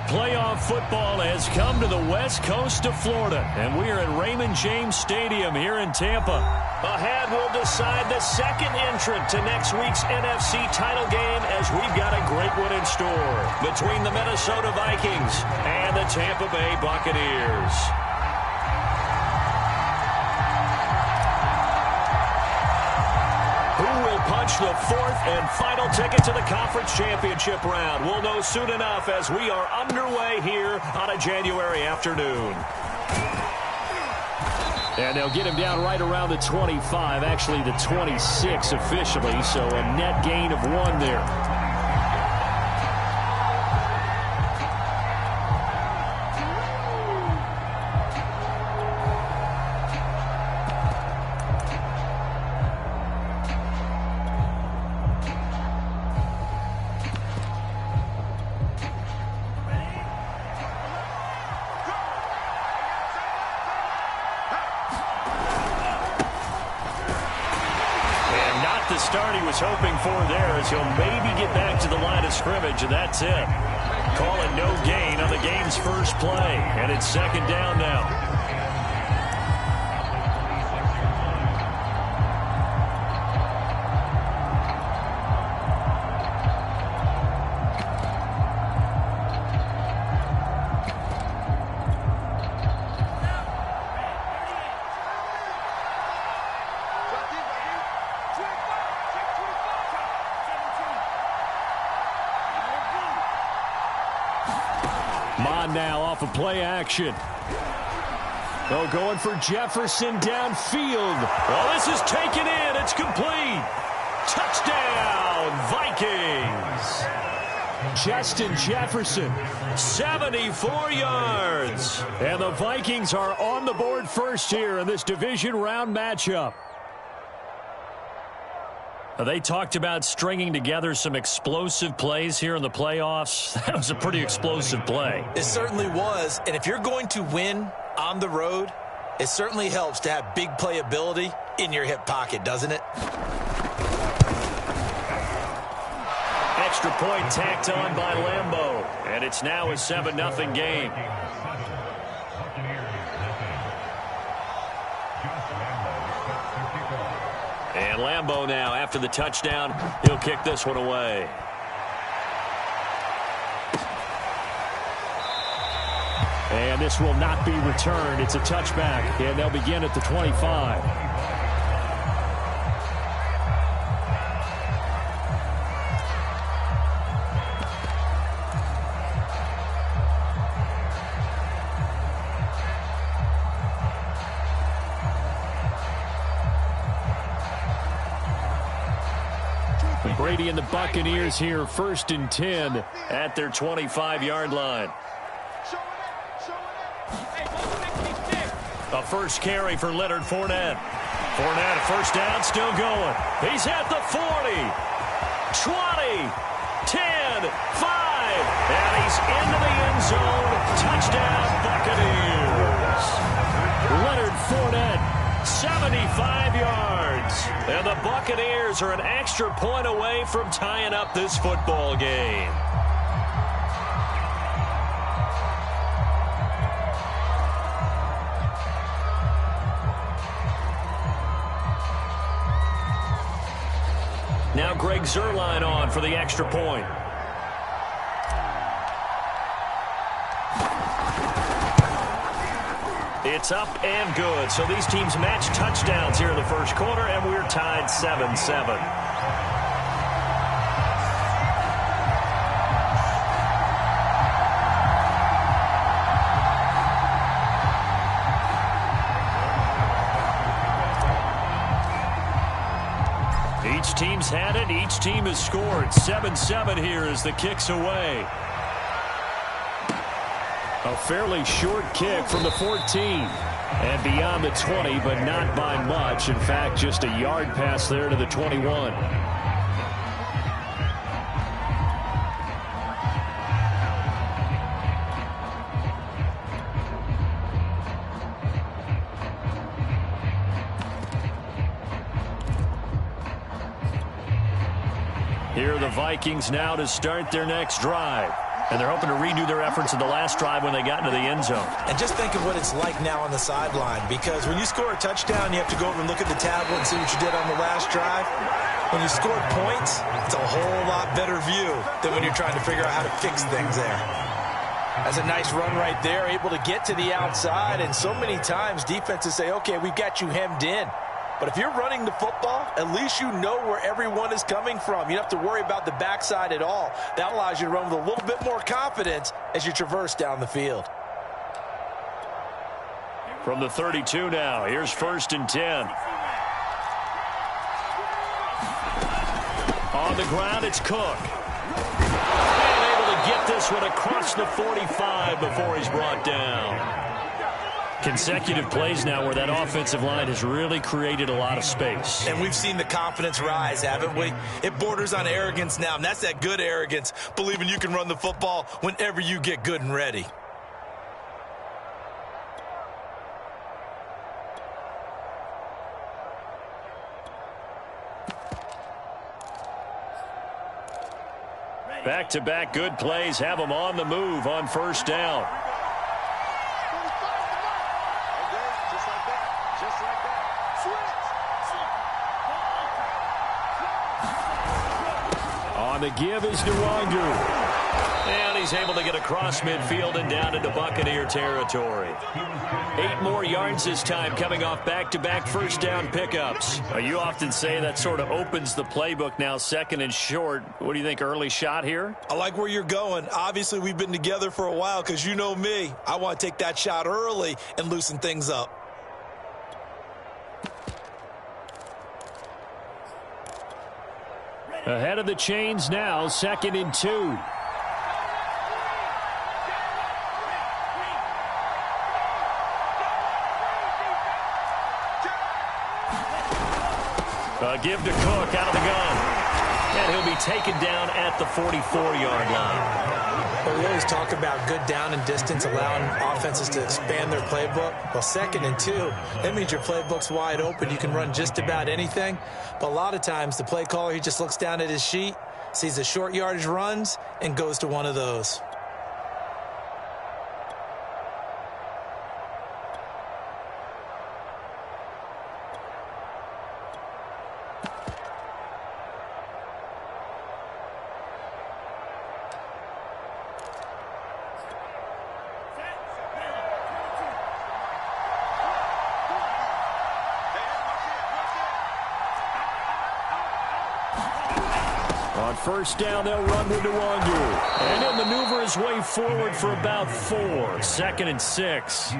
Playoff football has come to the west coast of Florida, and we are at Raymond James Stadium here in Tampa. Ahead, we'll decide the second entrant to next week's NFC title game, as we've got a great one in store between the Minnesota Vikings and the Tampa Bay Buccaneers. Who will punch the fourth and final ticket to the conference championship round? We'll know soon enough as we are underway here on a January afternoon. And they'll get him down right around the 25, actually the 26 officially, so a net gain of 1 there. Hoping for there as he'll maybe get back to the line of scrimmage, and that's it. Call it no gain on the game's first play, and it's second down now. Now off of play action. Oh, going for Jefferson downfield. Oh, this is taken in. It's complete. Touchdown, Vikings. Justin Jefferson, 74 yards. And the Vikings are on the board first here in this division round matchup. They talked about stringing together some explosive plays here in the playoffs. That was a pretty explosive play. It certainly was. And if you're going to win on the road, it certainly helps to have big playability in your hip pocket, doesn't it? Extra point tacked on by Lambeau. And it's now a 7-0 game. And Lambeau now, after the touchdown, he'll kick this one away. And this will not be returned. It's a touchback, and they'll begin at the 25. Brady and the Buccaneers here, 1st and 10 at their 25-yard line. A first carry for Leonard Fournette. Fournette, first down, still going. He's at the 40, 20, 10, 5, and he's into the end zone. Touchdown, Buccaneers. Leonard Fournette, 75 yards. And the Buccaneers are an extra point away from tying up this football game. Now Greg Zuerlein on for the extra point. It's up and good. So these teams match touchdowns here in the first quarter, and we're tied 7-7. Each team's had it. Each team has scored. 7-7 here as the kick's away. A fairly short kick from the 14 and beyond the 20, but not by much. In fact, just a yard pass there to the 21. Here are the Vikings now to start their next drive. And they're hoping to redo their efforts in the last drive when they got into the end zone. And just think of what it's like now on the sideline, because when you score a touchdown, you have to go over and look at the tablet and see what you did on the last drive. When you scored points, it's a whole lot better view than when you're trying to figure out how to fix things there. That's a nice run right there, able to get to the outside. And so many times defenses say, okay, we've got you hemmed in. But if you're running the football, at least you know where everyone is coming from. You don't have to worry about the backside at all. That allows you to run with a little bit more confidence as you traverse down the field. From the 32 now, here's 1st and 10. On the ground, it's Cook. And able to get this one across the 45 before he's brought down. Consecutive plays now where that offensive line has really created a lot of space. And we've seen the confidence rise, haven't we? It borders on arrogance now, and that's that good arrogance, believing you can run the football whenever you get good and ready. Back-to-back good plays have them on the move on 1st down. On the give is Nwangu. And he's able to get across midfield and down into Buccaneer territory. 8 more yards this time coming off back-to-back 1st down pickups. You often say that sort of opens the playbook now, 2nd and short. What do you think, early shot here? I like where you're going. Obviously, we've been together for a while because you know me. I want to take that shot early and loosen things up. Ahead of the chains now, 2nd and 2. Give to Cook out of the gun. And he'll be taken down at the 44-yard line. Well, we always talk about good down and distance, allowing offenses to expand their playbook. Well, 2nd and 2, that means your playbook's wide open. You can run just about anything. But a lot of times, the play caller, he just looks down at his sheet, sees the short yardage runs, and goes to one of those. On 1st down, they'll run with Nwangu. And he'll maneuver his way forward for about 4. 2nd and 6.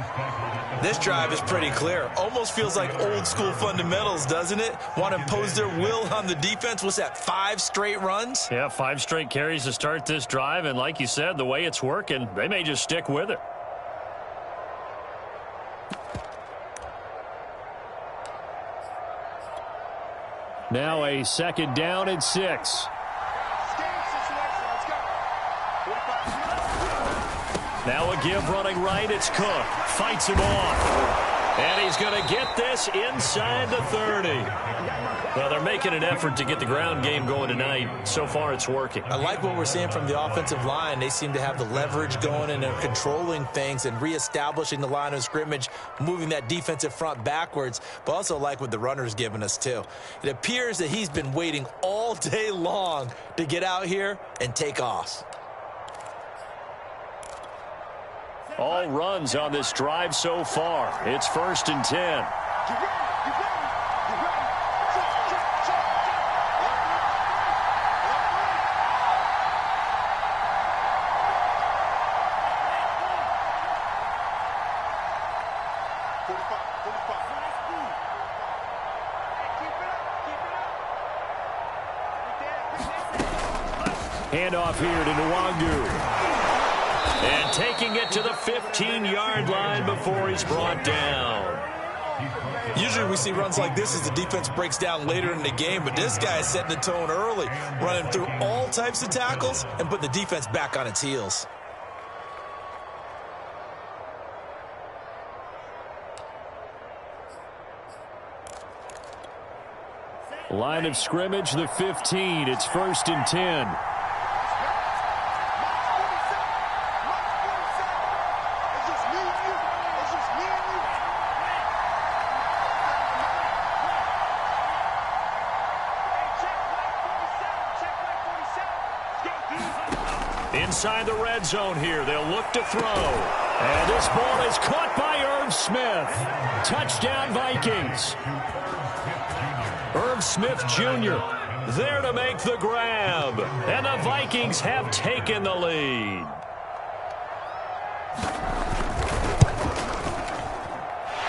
This drive is pretty clear. Almost feels like old school fundamentals, doesn't it? Want to impose their will on the defense. What's that, 5 straight runs? Yeah, 5 straight carries to start this drive. And like you said, the way it's working, they may just stick with it. Now a 2nd down and 6. Now a give running right. It's Cook. Fights him off. And he's going to get this inside the 30. Well, they're making an effort to get the ground game going tonight. So far, it's working. I like what we're seeing from the offensive line. They seem to have the leverage going, and they're controlling things and reestablishing the line of scrimmage, moving that defensive front backwards, but also like what the runner's giving us, too. It appears that he's been waiting all day long to get out here and take off. All runs on this drive so far. It's 1st and 10. Handoff here to Nwangu. And taking it to the 15-yard line before he's brought down. Usually we see runs like this as the defense breaks down later in the game, but this guy is setting the tone early, running through all types of tackles and putting the defense back on its heels. Line of scrimmage, the 15. It's 1st and 10. inside the red zone here. They'll look to throw. And this ball is caught by Irv Smith. Touchdown, Vikings. Irv Smith Jr. there to make the grab. And the Vikings have taken the lead.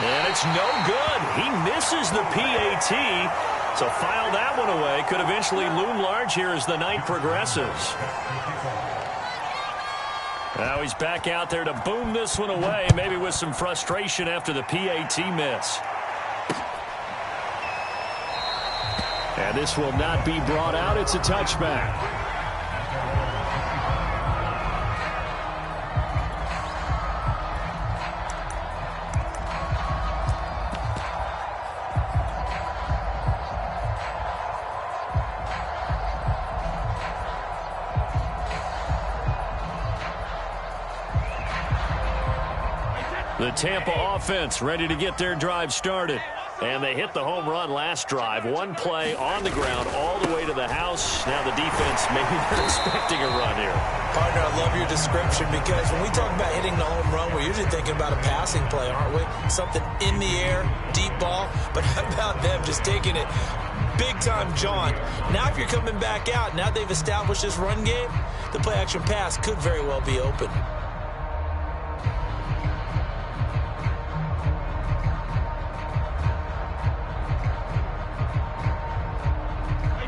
And it's no good. He misses the PAT. So file that one away. Could eventually loom large here as the night progresses. Now he's back out there to boom this one away, maybe with some frustration after the PAT miss. And this will not be brought out. It's a touchback. The Tampa offense ready to get their drive started. And they hit the home run last drive. One play on the ground all the way to the house. Now the defense, maybe they're expecting a run here. Partner, I love your description because when we talk about hitting the home run, we're usually thinking about a passing play, aren't we? Something in the air, deep ball. But how about them just taking it big-time jaunt? Now if you're coming back out, now they've established this run game, the play-action pass could very well be open.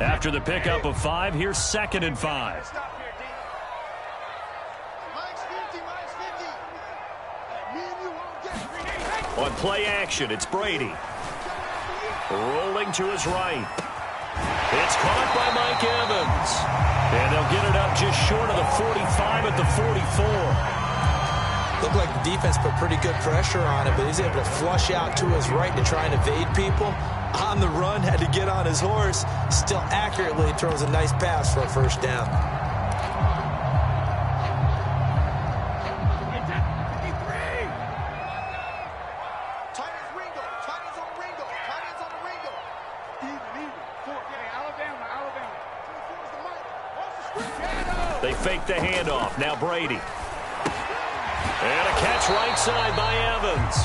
After the pickup of 5, here's 2nd and 5. On play action, it's Brady. Rolling to his right. It's caught by Mike Evans. And they'll get it up just short of the 45 at the 44. Looked like the defense put pretty good pressure on him, but he's able to flush out to his right to try and evade people. On the run, had to get on his horse. Still accurately throws a nice pass for a first down. They fake the handoff. Now Brady. And a catch right side by Evans.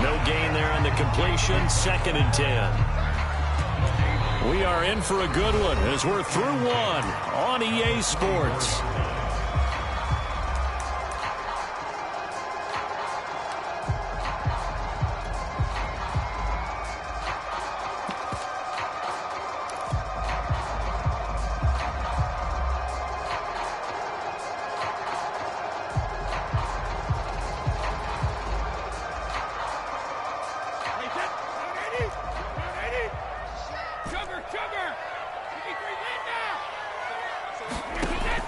No gain there on the completion. 2nd and 10. We are in for a good one as we're through one on EA Sports.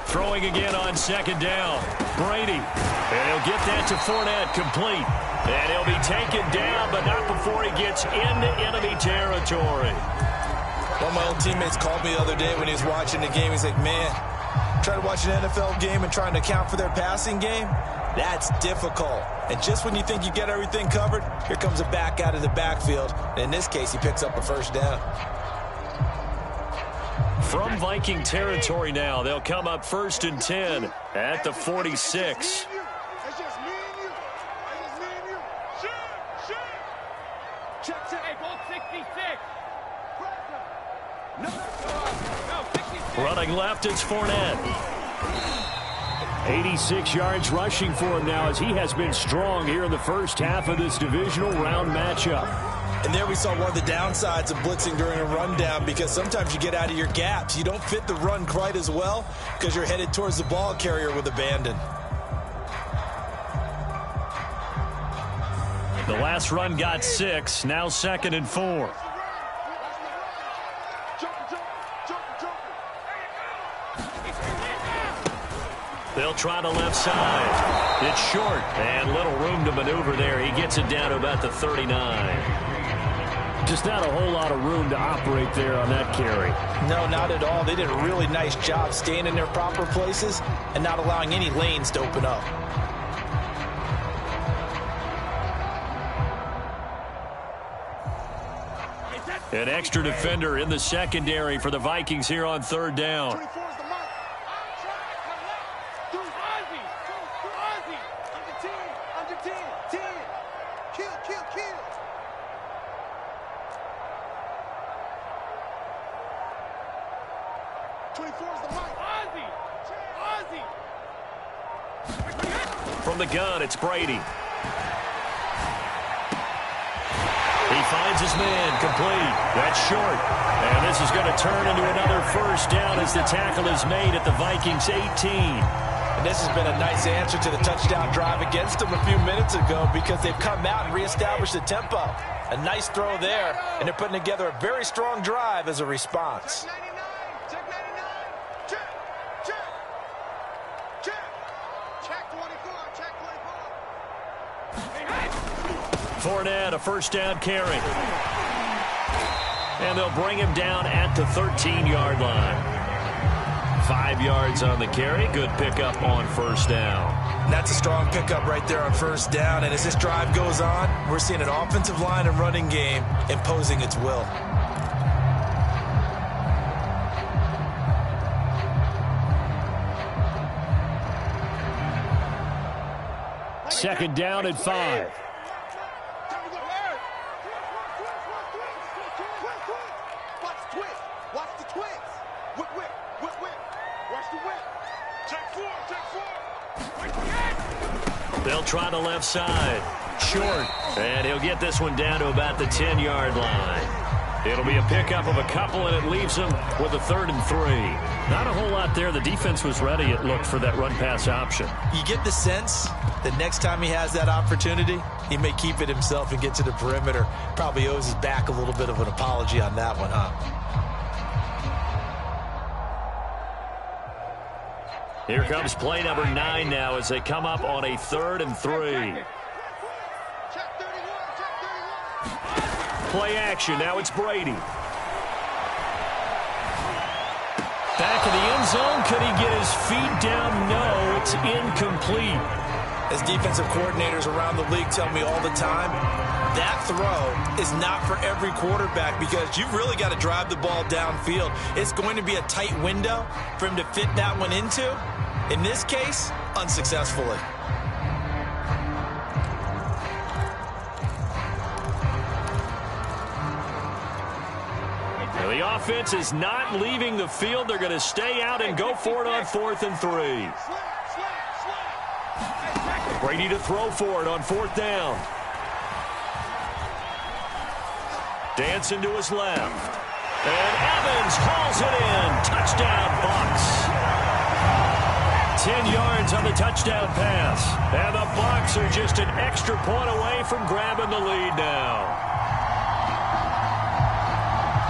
Throwing again on 2nd down. Brady. And he'll get that to Fournette, complete. And he'll be taken down, but not before he gets into enemy territory. One of my old teammates called me the other day when he was watching the game. He's like, man, trying to watch an NFL game and trying to account for their passing game, that's difficult. And just when you think you get everything covered, here comes a back out of the backfield. And in this case, he picks up a first down. From Viking territory now, they'll come up 1st and 10 at the 46. Running left, it's Fournette. 86 yards rushing for him now as he has been strong here in the first half of this divisional round matchup. And there we saw one of the downsides of blitzing during a rundown, because sometimes you get out of your gaps. You don't fit the run quite as well because you're headed towards the ball carrier with abandon. The last run got 6, now 2nd and 4. They'll try the left side. It's short and little room to maneuver there. He gets it down to about the 39. Just not a whole lot of room to operate there on that carry. No, not at all. They did a really nice job staying in their proper places and not allowing any lanes to open up. An extra defender in the secondary for the Vikings here on 3rd down. 10. Kill. 24 is the mic. Ozzy. From the gun, it's Brady. He finds his man, complete. That's short. And this is going to turn into another first down as the tackle is made at the Vikings 18. And this has been a nice answer to the touchdown drive against them a few minutes ago because they've come out and reestablished the tempo. A nice throw there, and they're putting together a very strong drive as a response. Check 99. Check 24. Fournette, a first down carry. And they'll bring him down at the 13-yard line. 5 yards on the carry. Good pickup on first down. That's a strong pickup right there on first down. And as this drive goes on, we're seeing an offensive line and running game imposing its will. Second down and 5. Watch the twins. Whip. Watch the whip. Check four. They'll try the left side. Short. And he'll get this one down to about the 10-yard line. It'll be a pickup of a couple, and it leaves them with a 3rd and 3. Not a whole lot there. The defense was ready, it looked, for that run-pass option. You get the sense that next time he has that opportunity, he may keep it himself and get to the perimeter. Probably owes his back a little bit of an apology on that one, huh? Here comes play number 9 now as they come up on a 3rd and 3. Play action. Now it's Brady. Back in the end zone. Could he get his feet down? No, it's incomplete. As defensive coordinators around the league tell me all the time, that throw is not for every quarterback because you've really got to drive the ball downfield. It's going to be a tight window for him to fit that one into. In this case, unsuccessfully. Now the offense is not leaving the field. They're going to stay out and go for it on 4th and 3. Brady to throw for it on 4th down. Dancing to his left. And Evans hauls it in. Touchdown, Bucs. 10 yards on the touchdown pass. And the Bucs are just an extra point away from grabbing the lead now.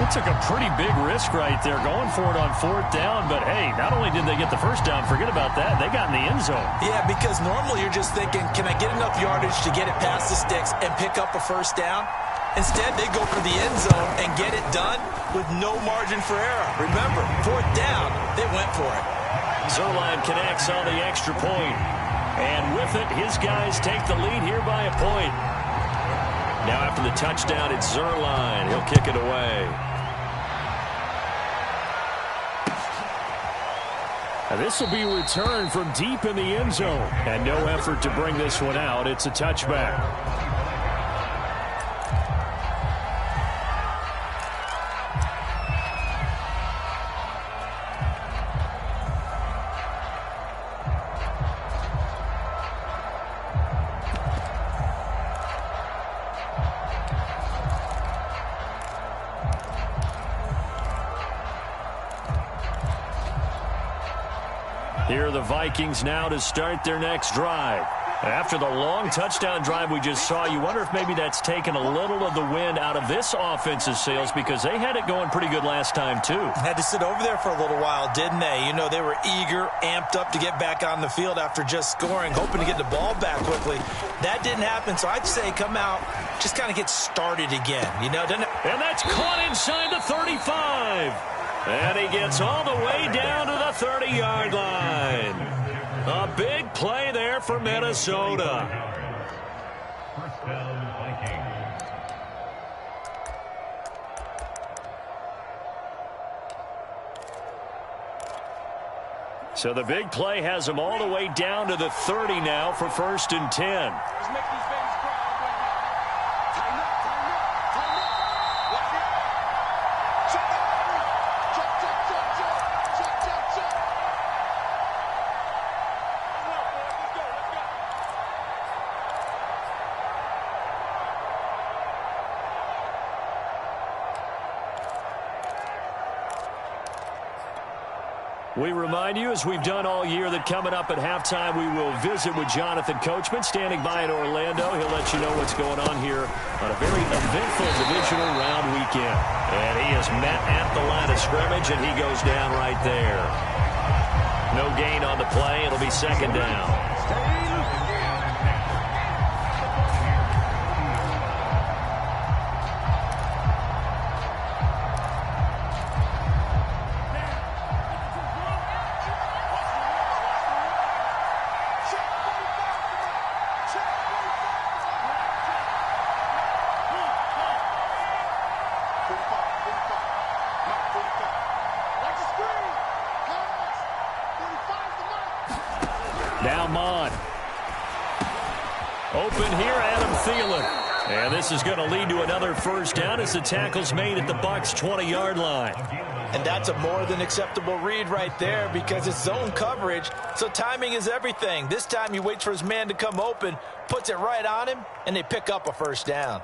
It took a pretty big risk right there going for it on 4th down. But, hey, not only did they get the first down, forget about that, they got in the end zone. Yeah, because normally you're just thinking, can I get enough yardage to get it past the sticks and pick up a first down? Instead, they go for the end zone and get it done with no margin for error. Remember, 4th down, they went for it. Zerline connects on the extra point. And with it, his guys take the lead here by a point. Now after the touchdown, it's Zerline. He'll kick it away. And this will be returned from deep in the end zone. And no effort to bring this one out. It's a touchback. Here are the Vikings now to start their next drive. After the long touchdown drive we just saw, you wonder if maybe that's taken a little of the wind out of this offense's sails because they had it going pretty good last time, too. Had to sit over there for a little while, didn't they? You know, they were eager, amped up to get back on the field after just scoring, hoping to get the ball back quickly. That didn't happen, so I'd say come out, just kind of get started again. You know, doesn't it? And that's caught inside the 35. And he gets all the way down to the 30-yard line. A big play there for Minnesota. So the big play has them all the way down to the 30 now for 1st and 10. Let's make these babies cry. Tighten up, tighten up, tighten up. Watch it. Check that. Check, check, check, check. Check, check, check. Come on, boys. Let's go, let's go. We remind you, as we've done all year, that coming up at halftime, we will visit with Jonathan Coachman, standing by in Orlando. He'll let you know what's going on here on a very eventful divisional round weekend. And he is met at the line of scrimmage, and he goes down right there. No gain on the play. It'll be 2nd down. Now Mon. Open here, Adam Thielen. And this is going to lead to another 1st down as the tackle's made at the Bucs' 20-yard line. And that's a more than acceptable read right there because it's zone coverage, so timing is everything. This time he waits for his man to come open, puts it right on him, and they pick up a 1st down.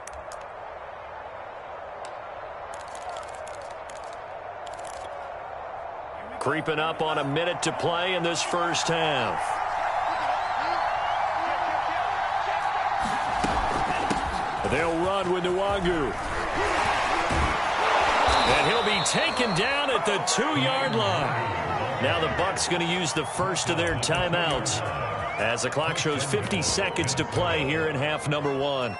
Creeping up on a minute to play in this 1st half. They'll run with Nwangu. And he'll be taken down at the 2-yard line. Now the Bucs going to use the first of their timeouts as the clock shows 50 seconds to play here in half number 1.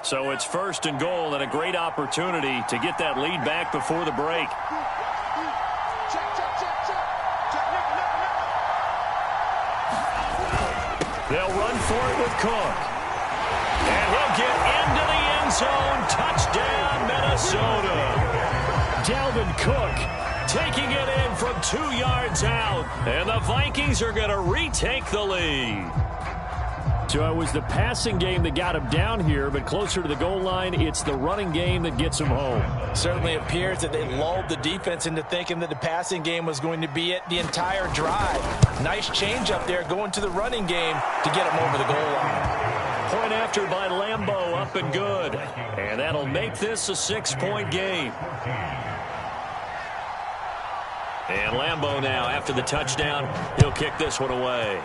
So it's 1st and goal and a great opportunity to get that lead back before the break. Check, check, check, check. Check, nickel. They'll run for it with Cook. And he'll get into the end zone. Touchdown, Minnesota. Dalvin Cook taking it in from 2 yards out. And the Vikings are going to retake the lead. So it was the passing game that got him down here, but closer to the goal line, it's the running game that gets him home. Certainly appears that they lulled the defense into thinking that the passing game was going to be it the entire drive. Nice change up there going to the running game to get him over the goal line. Point after by Lambeau, up and good. And that'll make this a 6-point game. And Lambeau now, after the touchdown, he'll kick this one away.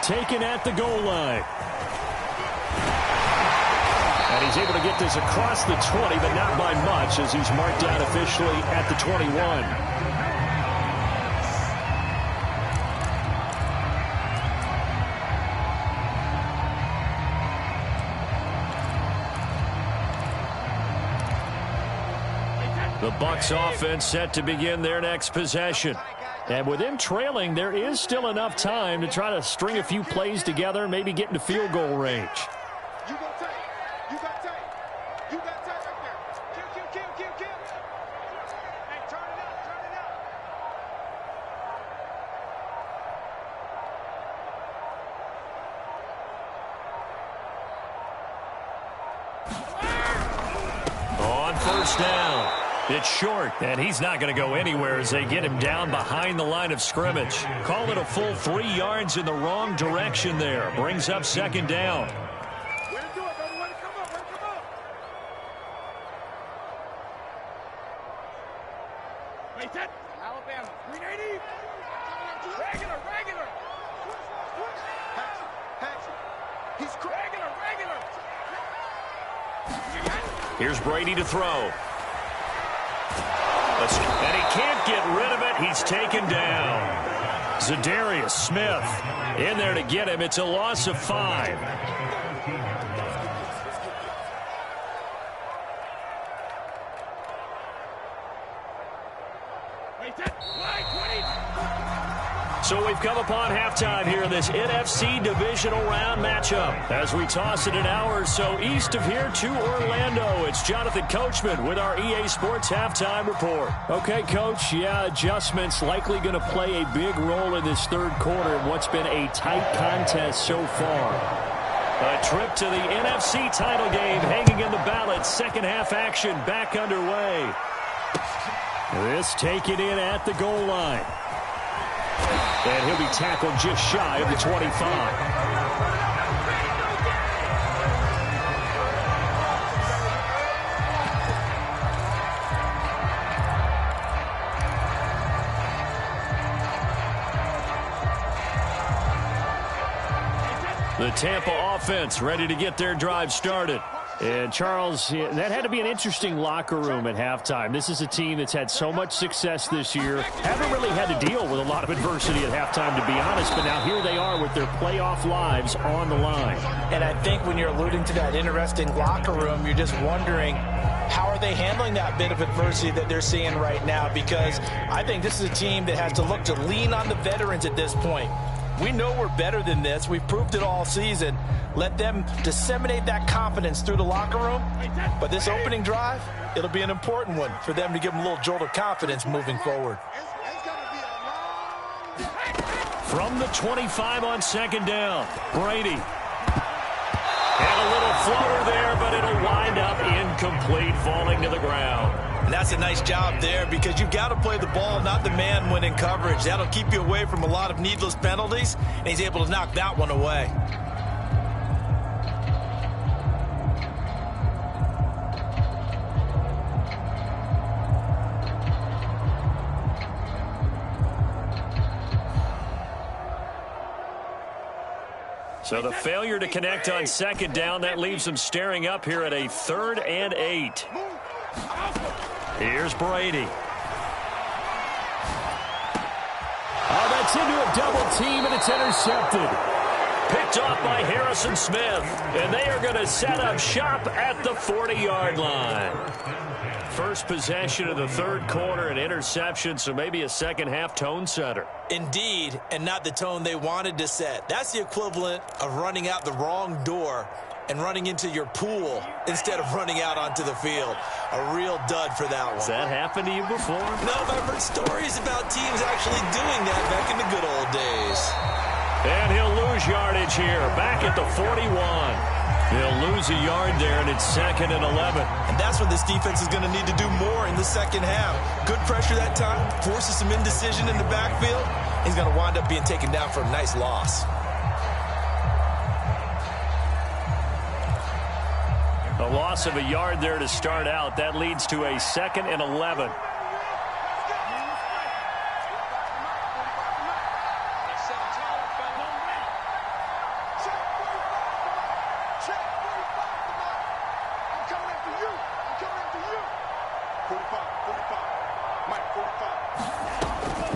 Taken at the goal line. And he's able to get this across the 20, but not by much as he's marked down officially at the 21. The Bucs offense set to begin their next possession. And with them trailing, there is still enough time to try to string a few plays together, maybe get into field goal range. You got tape. You got tape. You got tape right there. Kill. Hey, turn it up, turn it up. On 1st down. It's short, and he's not going to go anywhere as they get him down behind the line of scrimmage. Call it a full 3 yards in the wrong direction there. Brings up 2nd down. Way to do it, baby. Way to come up. Way to come up. Wait, that. Alabama. 380. Regular. Pass. He's regular. Here's Brady to throw. And he can't get rid of it. He's taken down. Zadarius Smith in there to get him. It's a loss of 5. So we've come upon halftime here in this NFC divisional round matchup. As we toss it an hour or so east of here to Orlando, it's Jonathan Coachman with our EA Sports halftime report. Okay, Coach, adjustments likely going to play a big role in this third quarter in what's been a tight contest so far. A trip to the NFC title game hanging in the balance. Second half action back underway. This taken in at the goal line. And he'll be tackled just shy of the 25. The Tampa offense ready to get their drive started. And, Charles, that had to be an interesting locker room at halftime. This is a team that's had so much success this year. Haven't really had to deal with a lot of adversity at halftime, to be honest. But now here they are with their playoff lives on the line. And I think when you're alluding to that interesting locker room, you're just wondering, how are they handling that bit of adversity that they're seeing right now? Because I think this is a team that has to look to lean on the veterans at this point. We know we're better than this. We've proved it all season. Let them disseminate that confidence through the locker room. But this opening drive, it'll be an important one for them to give them a little jolt of confidence moving forward. From the 25 on second down, Brady. And a little floater there, but it'll wind up incomplete, falling to the ground. And that's a nice job there because you've got to play the ball, not the man when in coverage. That'll keep you away from a lot of needless penalties, and he's able to knock that one away. So the failure to connect on second down, that leaves them staring up here at a 3rd and 8. Here's Brady. Oh, that's into a double team, and it's intercepted. Picked off by Harrison Smith, and they are going to set up shop at the 40-yard line. First possession of the third quarter, an interception, so maybe a second-half tone setter. Indeed, and not the tone they wanted to set. That's the equivalent of running out the wrong door and running into your pool instead of running out onto the field. A real dud for that one. Has that happened to you before? No, but I've heard stories about teams actually doing that back in the good old days. And he'll lose yardage here, back at the 41. He'll lose a yard there, and it's 2nd and 11. And that's when this defense is going to need to do more in the second half. Good pressure that time, forces some indecision in the backfield. He's going to wind up being taken down for a nice loss. A loss of a yard there to start out. That leads to a 2nd and 11.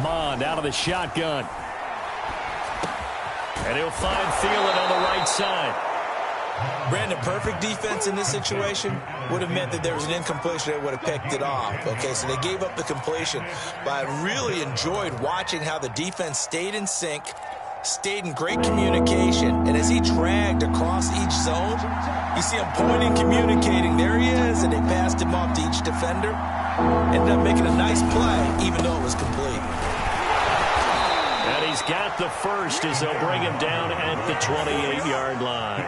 Mond out of the shotgun. And he'll find Thielen on the right side. Brandon, perfect defense in this situation would have meant that there was an incompletion that would have picked it off. Okay, so they gave up the completion. But I really enjoyed watching how the defense stayed in sync, stayed in great communication, and as he dragged across each zone, you see him pointing, communicating. There he is, and they passed him off to each defender. Ended up making a nice play, even though it was complete. And he's got the first as they'll bring him down at the 28-yard line.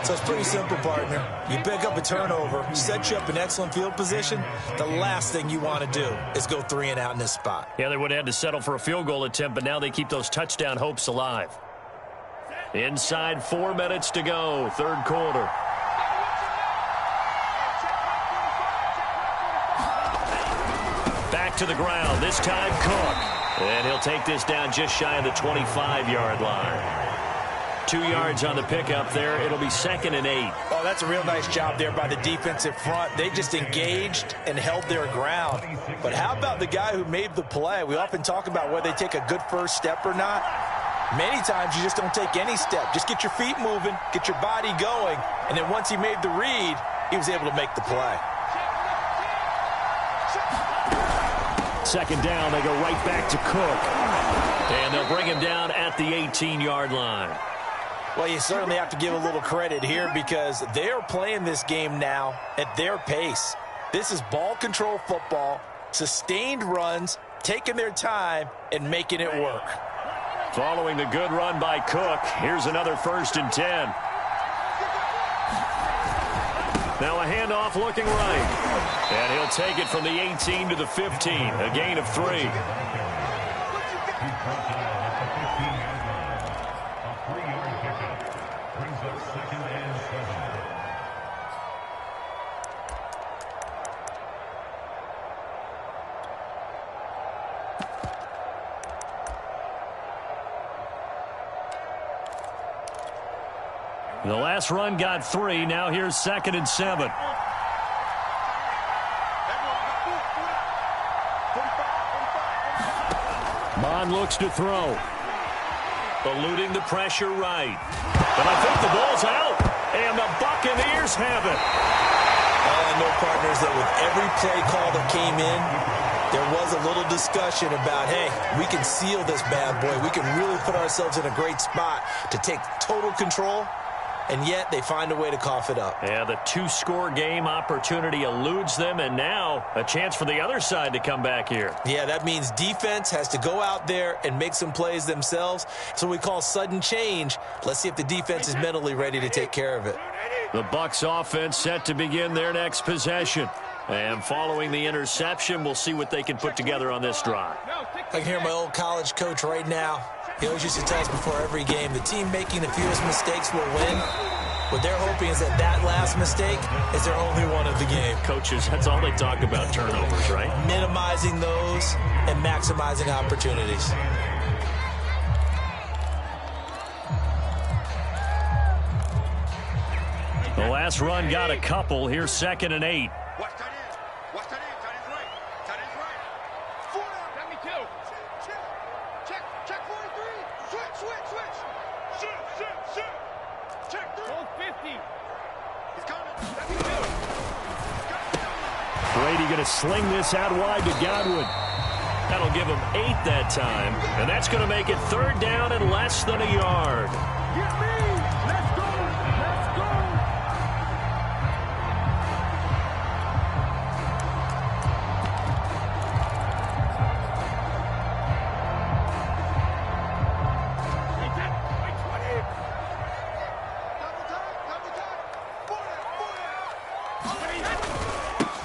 So it's pretty simple, partner. You pick up a turnover, set you up in excellent field position. The last thing you want to do is go 3 and out in this spot. Yeah, they would have had to settle for a field goal attempt, but now they keep those touchdown hopes alive. Inside 4 minutes to go, third quarter. Back to the ground, this time Cook. And he'll take this down just shy of the 25-yard line. 2 yards on the pickup there. It'll be 2nd and 8. Oh, that's a real nice job there by the defensive front. They just engaged and held their ground. But how about the guy who made the play? We often talk about whether they take a good first step or not. Many times you just don't take any step. Just get your feet moving, get your body going, and then once he made the read, he was able to make the play. Second down, they go right back to Cook. And they'll bring him down at the 18-yard line. Well, you certainly have to give a little credit here because they are playing this game now at their pace. This is ball control football, sustained runs, taking their time, and making it work. Following the good run by Cook, here's another 1st and 10. Now a handoff looking right. And he'll take it from the 18 to the 15, a gain of 3. The last run got 3. Now here's 2nd and 7. Bond looks to throw. Eluding the pressure right. But I think the ball's out. And the Buccaneers have it. I know, partners, that with every play call that came in, there was a little discussion about, hey, we can seal this bad boy. We can really put ourselves in a great spot to take total control. And yet they find a way to cough it up. Yeah, the 2-score game opportunity eludes them, and now a chance for the other side to come back here. Yeah, that means defense has to go out there and make some plays themselves. So we call sudden change. Let's see if the defense is mentally ready to take care of it. The Bucs offense set to begin their next possession. And following the interception, we'll see what they can put together on this drive. I can hear my old college coach right now. He always used to tell us before every game, the team making the fewest mistakes will win. What they're hoping is that that last mistake is their only one of the game. Coaches, that's all they talk about, turnovers, right? Minimizing those and maximizing opportunities. The last run got a couple. Here's 2nd and 8. Watch that in. Watch that in. That is right. That is right. 4 down. Let me go. Check 43. Switch. Shoot. Check 3. Go 50. He's coming. Let me go. Brady going to sling this out wide to Godwin. That'll give him 8 that time. And that's going to make it 3rd down and less than a yard. Get me. Let's go.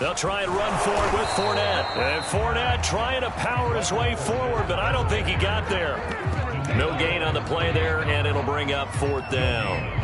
They'll try and run forward with Fournette. And Fournette trying to power his way forward, but I don't think he got there. No gain on the play there, and it'll bring up 4th down.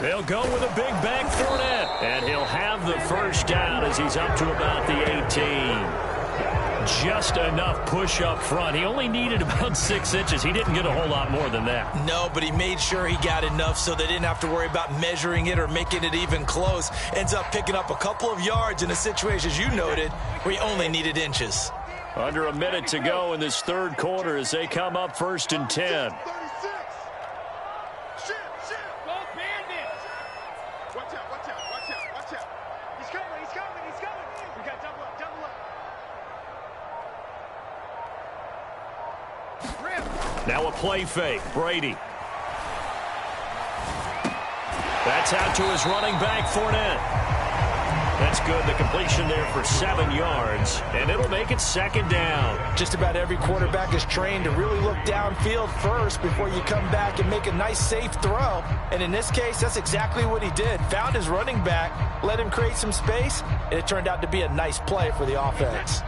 They'll go with a big back Fournette. And he'll have the 1st down as he's up to about the 18. Just enough push up front. He only needed about 6 inches. He didn't get a whole lot more than that. No, but he made sure he got enough so they didn't have to worry about measuring it or making it even close. Ends up picking up a couple of yards in a situation, as you noted, where he only needed inches. Under a minute to go in this 3rd quarter as they come up 1st and 10. 36. Shit. Go Bandits. Watch out. He's coming. We got double up. Now a play fake. Brady. That's out to his running back, Fournette. That's good. The completion there for 7 yards, and it'll make it 2nd down. Just about every quarterback is trained to really look downfield first before you come back and make a nice, safe throw. And in this case, that's exactly what he did. Found his running back, let him create some space, and it turned out to be a nice play for the offense.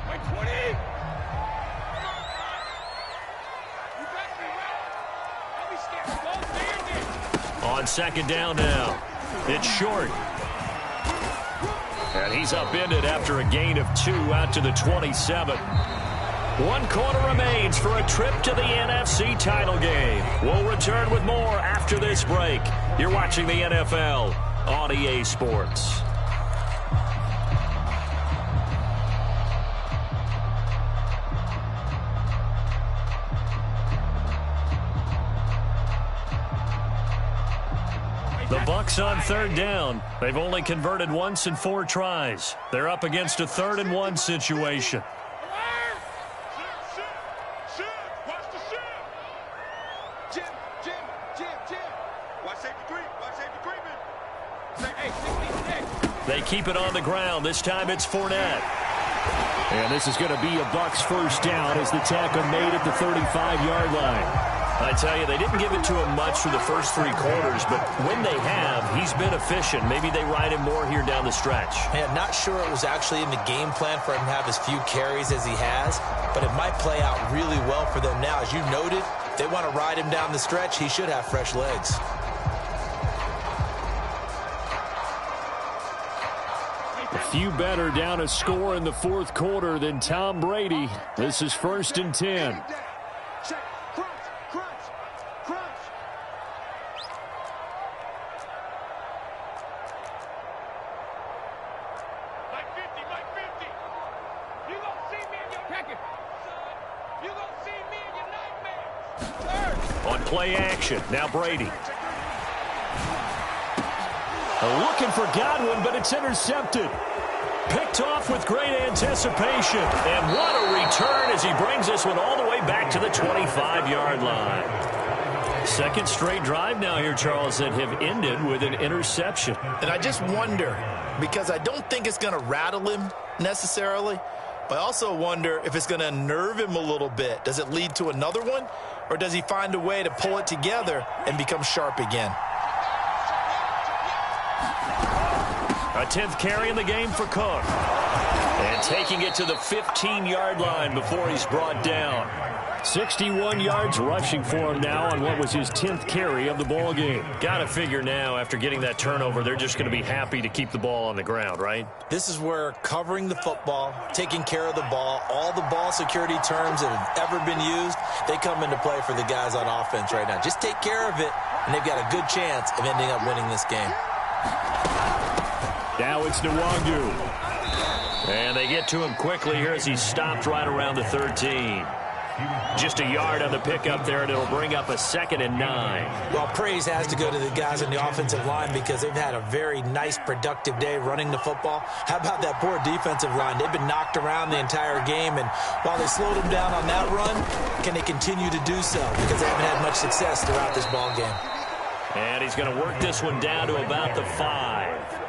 On 2nd down now. It's short. And he's upended after a gain of 2 out to the 27. 1 quarter remains for a trip to the NFC title game. We'll return with more after this break. You're watching the NFL on EA Sports. The Bucs on 3rd down. They've only converted once in 4 tries. They're up against a 3rd and 1 situation. They keep it on the ground. This time it's Fournette. And this is going to be a Bucs 1st down as the tackle made at the 35-yard line. I tell you, they didn't give it to him much for the first 3 quarters, but when they have, he's been efficient. Maybe they ride him more here down the stretch. Yeah, not sure it was actually in the game plan for him to have as few carries as he has, but it might play out really well for them now. As you noted, if they want to ride him down the stretch, he should have fresh legs. A few better down a score in the 4th quarter than Tom Brady. This is 1st and 10. On play action, now Brady. Looking for Godwin, but it's intercepted. Picked off with great anticipation. And what a return as he brings this one all the way back to the 25-yard line. 2nd straight drive now here, Charles, that have ended with an interception. And I just wonder, because I don't think it's going to rattle him necessarily, but I also wonder if it's going to unnerve him a little bit. Does it lead to another one, or does he find a way to pull it together and become sharp again? A 10th carry in the game for Cook. And taking it to the 15-yard line before he's brought down. 61 yards rushing for him now on what was his 10th carry of the ball game. Got to figure now, after getting that turnover, they're just going to be happy to keep the ball on the ground, right? This is where covering the football, taking care of the ball, all the ball security terms that have ever been used, they come into play for the guys on offense right now. Just take care of it, and they've got a good chance of ending up winning this game. Now it's Nwangu. And they get to him quickly here as he's stopped right around the 13. Just a yard on the pickup there, and it'll bring up a 2nd and 9. Well, praise has to go to the guys on the offensive line because they've had a very nice, productive day running the football. How about that poor defensive line? They've been knocked around the entire game, and while they slowed them down on that run, can they continue to do so? Because they haven't had much success throughout this ball game. And he's going to work this one down to about the 5.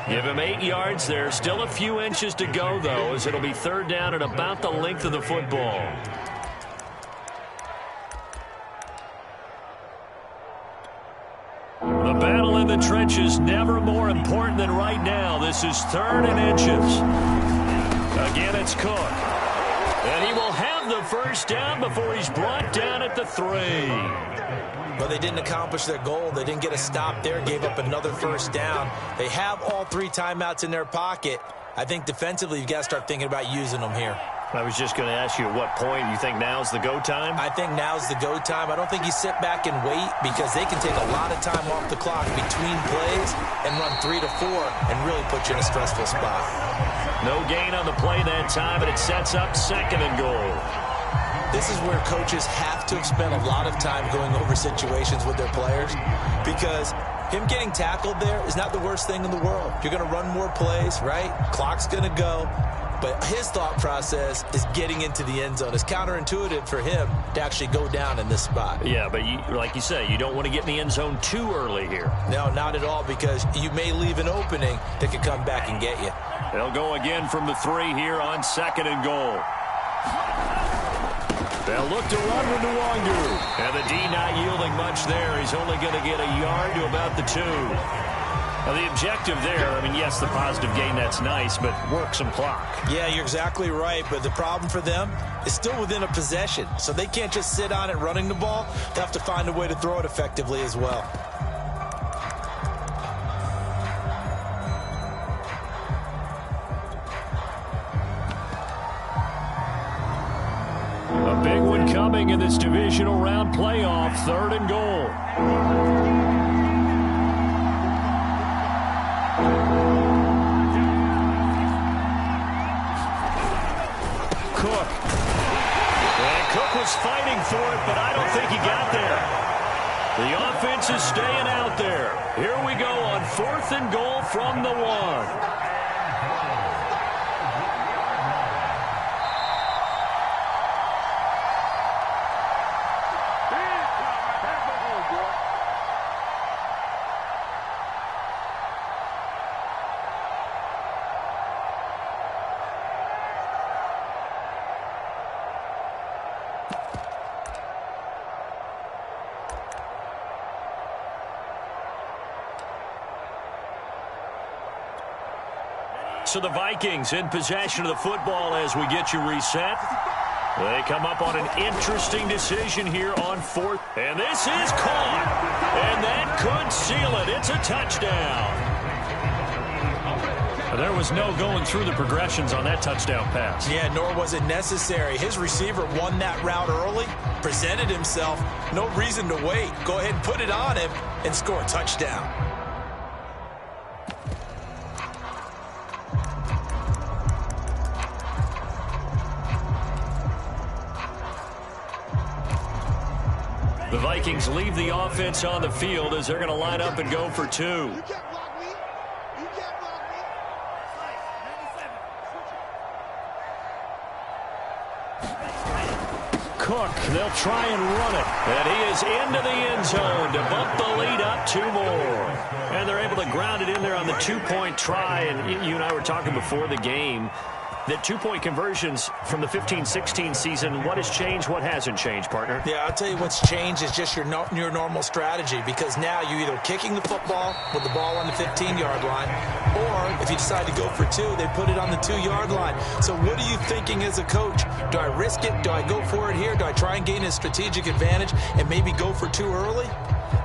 Give him 8 yards there. Still a few inches to go, though, as it'll be 3rd down at about the length of the football. The battle in the trenches never more important than right now. This is 3rd and inches. Again, it's Cook. And he will have the 1st down before he's brought down at the 3. But they didn't accomplish their goal. They didn't get a stop there, gave up another 1st down. They have all 3 timeouts in their pocket. I think defensively, you've got to start thinking about using them here. I was just going to ask you at what point you think now's the go time? I think now's the go time. I don't think you sit back and wait because they can take a lot of time off the clock between plays and run 3 to 4 and really put you in a stressful spot. No gain on the play that time, and it sets up 2nd and goal. This is where coaches have to have spent a lot of time going over situations with their players because him getting tackled there is not the worst thing in the world. You're going to run more plays, right? Clock's going to go. But his thought process is getting into the end zone. It's counterintuitive for him to actually go down in this spot. Yeah, but like you say, you don't want to get in the end zone too early here. No, not at all, because you may leave an opening that could come back and get you. They'll go again from the 3 here on 2nd and goal. They'll look to run with Nwangu. And the D not yielding much there. He's only going to get a yard to about the 2. Now, the objective there, I mean, yes, the positive gain, that's nice, but work some clock. Yeah, you're exactly right, but the problem for them is still within a possession, so they can't just sit on it running the ball. They have to find a way to throw it effectively as well. Coming in this divisional round playoff, 3rd and goal. Cook. And Cook was fighting for it, but I don't think he got there. The offense is staying out there. Here we go on 4th and goal from the 1. So the Vikings in possession of the football as we get you reset. They come up on an interesting decision here on 4th. And this is caught. And that could seal it. It's a touchdown. There was no going through the progressions on that touchdown pass. Yeah, nor was it necessary. His receiver won that route early, presented himself. No reason to wait. Go ahead and put it on him and score a touchdown. The Vikings leave the offense on the field as they're going to line up and go for 2. You can't block me. You can't block me. Cook, they'll try and run it. And he is into the end zone to bump the lead up 2 more. And they're able to ground it in there on the 2-point try. And you and I were talking before the game that 2-point conversions from the 15-16 season, what has changed, what hasn't changed, partner? Yeah, I'll tell you what's changed is just your normal strategy, because now you're either kicking the football with the ball on the 15-yard line, or if you decide to go for 2, they put it on the 2-yard line. So what are you thinking as a coach? Do I risk it? Do I go for it here? Do I try and gain a strategic advantage and maybe go for 2 early?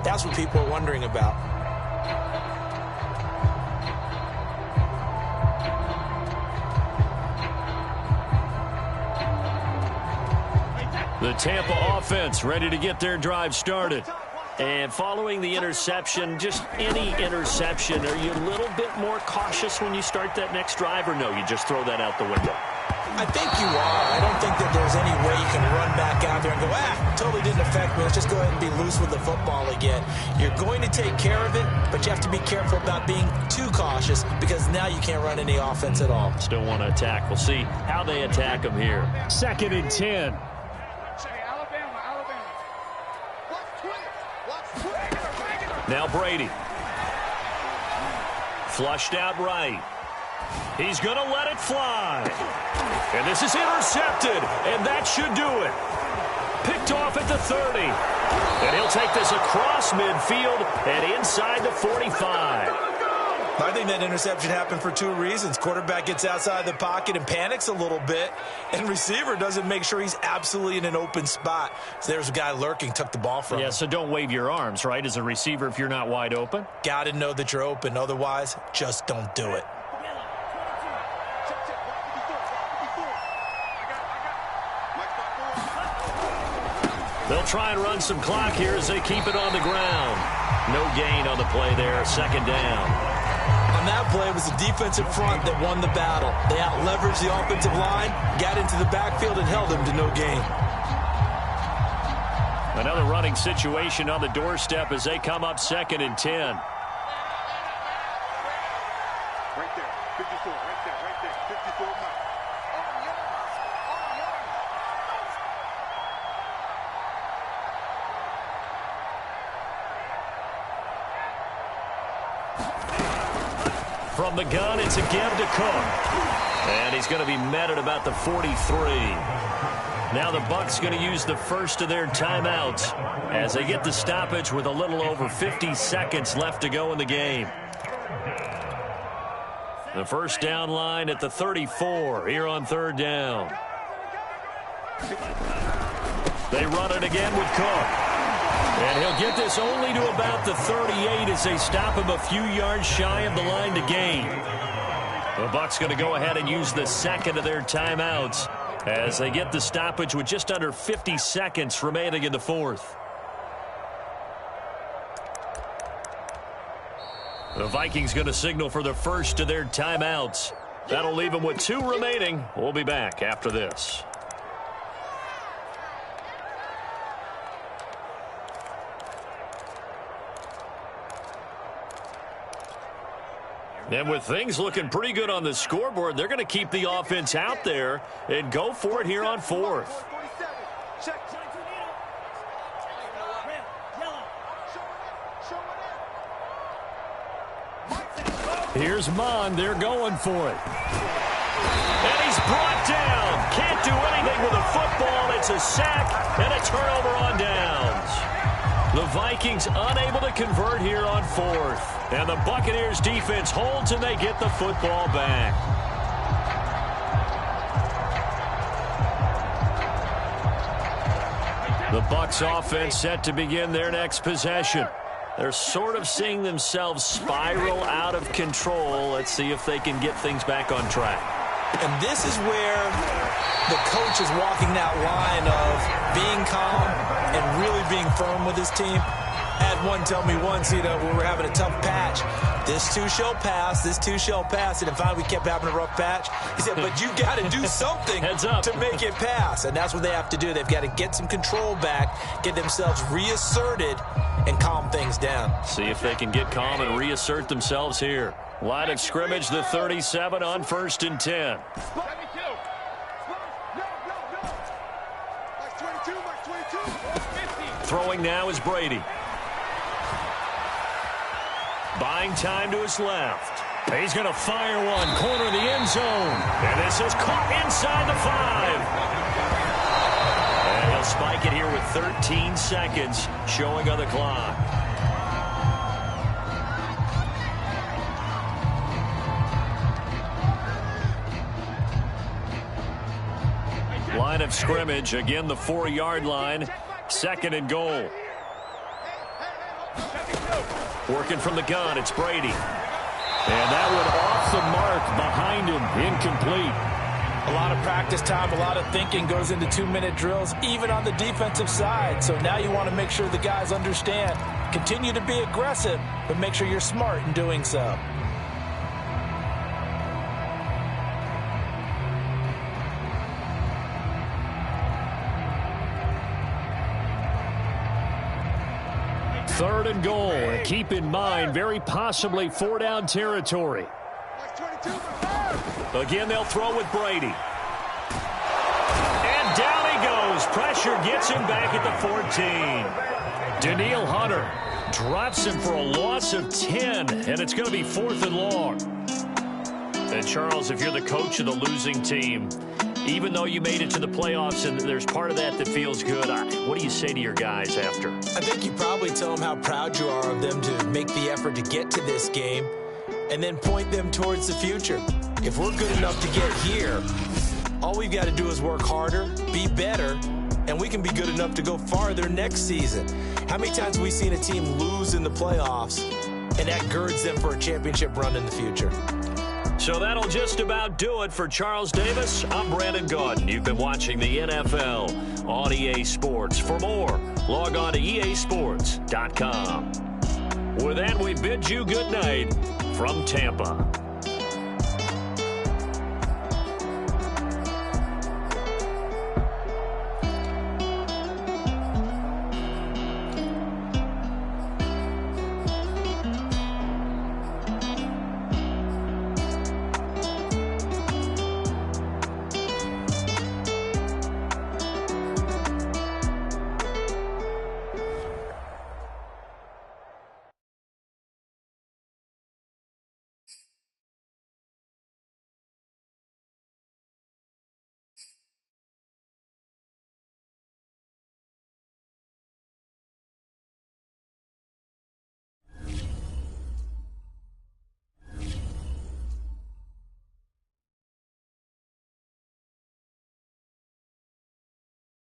That's what people are wondering about. The Tampa offense ready to get their drive started. And following the interception, just any interception, are you a little bit more cautious when you start that next drive, or no, you just throw that out the window? I think you are. I don't think that there's any way you can run back out there and go, totally didn't affect me. Let's just go ahead and be loose with the football again. You're going to take care of it, but you have to be careful about being too cautious, because now you can't run any offense at all. Still want to attack. We'll see how they attack them here. 2nd and 10. Now Brady. Flushed out right. He's going to let it fly. And this is intercepted, and that should do it. Picked off at the 30. And he'll take this across midfield and inside the 45. I think that interception happened for 2 reasons. Quarterback gets outside the pocket and panics a little bit, and receiver doesn't make sure he's absolutely in an open spot. So there's a guy lurking, took the ball from him. Yeah, so don't wave your arms, right, as a receiver if you're not wide open? Got to know that you're open. Otherwise, just don't do it. They'll try and run some clock here as they keep it on the ground. No gain on the play there, 2nd down. On that play, it was the defensive front that won the battle. They out-leveraged the offensive line, got into the backfield, and held them to no gain. Another running situation on the doorstep as they come up 2nd and 10. Right there, 54, right there, 54 now. From the gun, it's a give to Cook. And he's going to be met at about the 43. Now the Bucs going to use the first of their timeouts as they get the stoppage with a little over 50 seconds left to go in the game. The first down line at the 34 here on 3rd down. They run it again with Cook. And he'll get this only to about the 38 as they stop him a few yards shy of the line to gain. The Bucs going to go ahead and use the 2nd of their timeouts as they get the stoppage with just under 50 seconds remaining in the fourth. The Vikings going to signal for the first of their timeouts. That'll leave them with 2 remaining. We'll be back after this. And with things looking pretty good on the scoreboard, they're going to keep the offense out there and go for it here on fourth. Here's Mon. They're going for it. And he's brought down. Can't do anything with a football. It's a sack and a turnover on downs. The Vikings unable to convert here on fourth. And the Buccaneers defense holds and they get the football back. The Bucs offense set to begin their next possession. They're sort of seeing themselves spiral out of control. Let's see if they can get things back on track. And this is where the coach is walking that line of being calm and really being firm with his team. I had one tell me once, when we were having a tough patch, this too shall pass, this too shall pass. And finally we kept having a rough patch. He said, but you got to do something to make it pass. And that's what they have to do. They've got to get some control back, get themselves reasserted, and calm things down. See if they can get calm and reassert themselves here. Line of scrimmage, the 37 on 1st and 10. Throwing now is Brady. Buying time to his left. He's going to fire one, corner of the end zone. And this is caught inside the 5. And he'll spike it here with 13 seconds showing on the clock. Line of scrimmage, again the 4-yard line, 2nd and goal. Working from the gun, it's Brady. And that one off the mark behind him, incomplete. A lot of practice time, a lot of thinking goes into 2-minute drills, even on the defensive side. So now you want to make sure the guys understand. Continue to be aggressive, but make sure you're smart in doing so. Third and goal, and keep in mind, very possibly 4-down territory. Again, they'll throw with Brady. And down he goes. Pressure gets him back at the 14. Danielle Hunter drops him for a loss of 10, and it's going to be 4th and long. And, Charles, if you're the coach of the losing team, even though you made it to the playoffs and there's part of that feels good, what do you say to your guys after? I think you probably tell them how proud you are of them to make the effort to get to this game and then point them towards the future. If we're good enough to get here, all we've got to do is work harder, be better, and we can be good enough to go farther next season. How many times have we seen a team lose in the playoffs and that girds them for a championship run in the future? So that'll just about do it for Charles Davis. I'm Brandon Gaudin. You've been watching the NFL on EA Sports. For more, log on to easports.com. With that, we bid you good night from Tampa.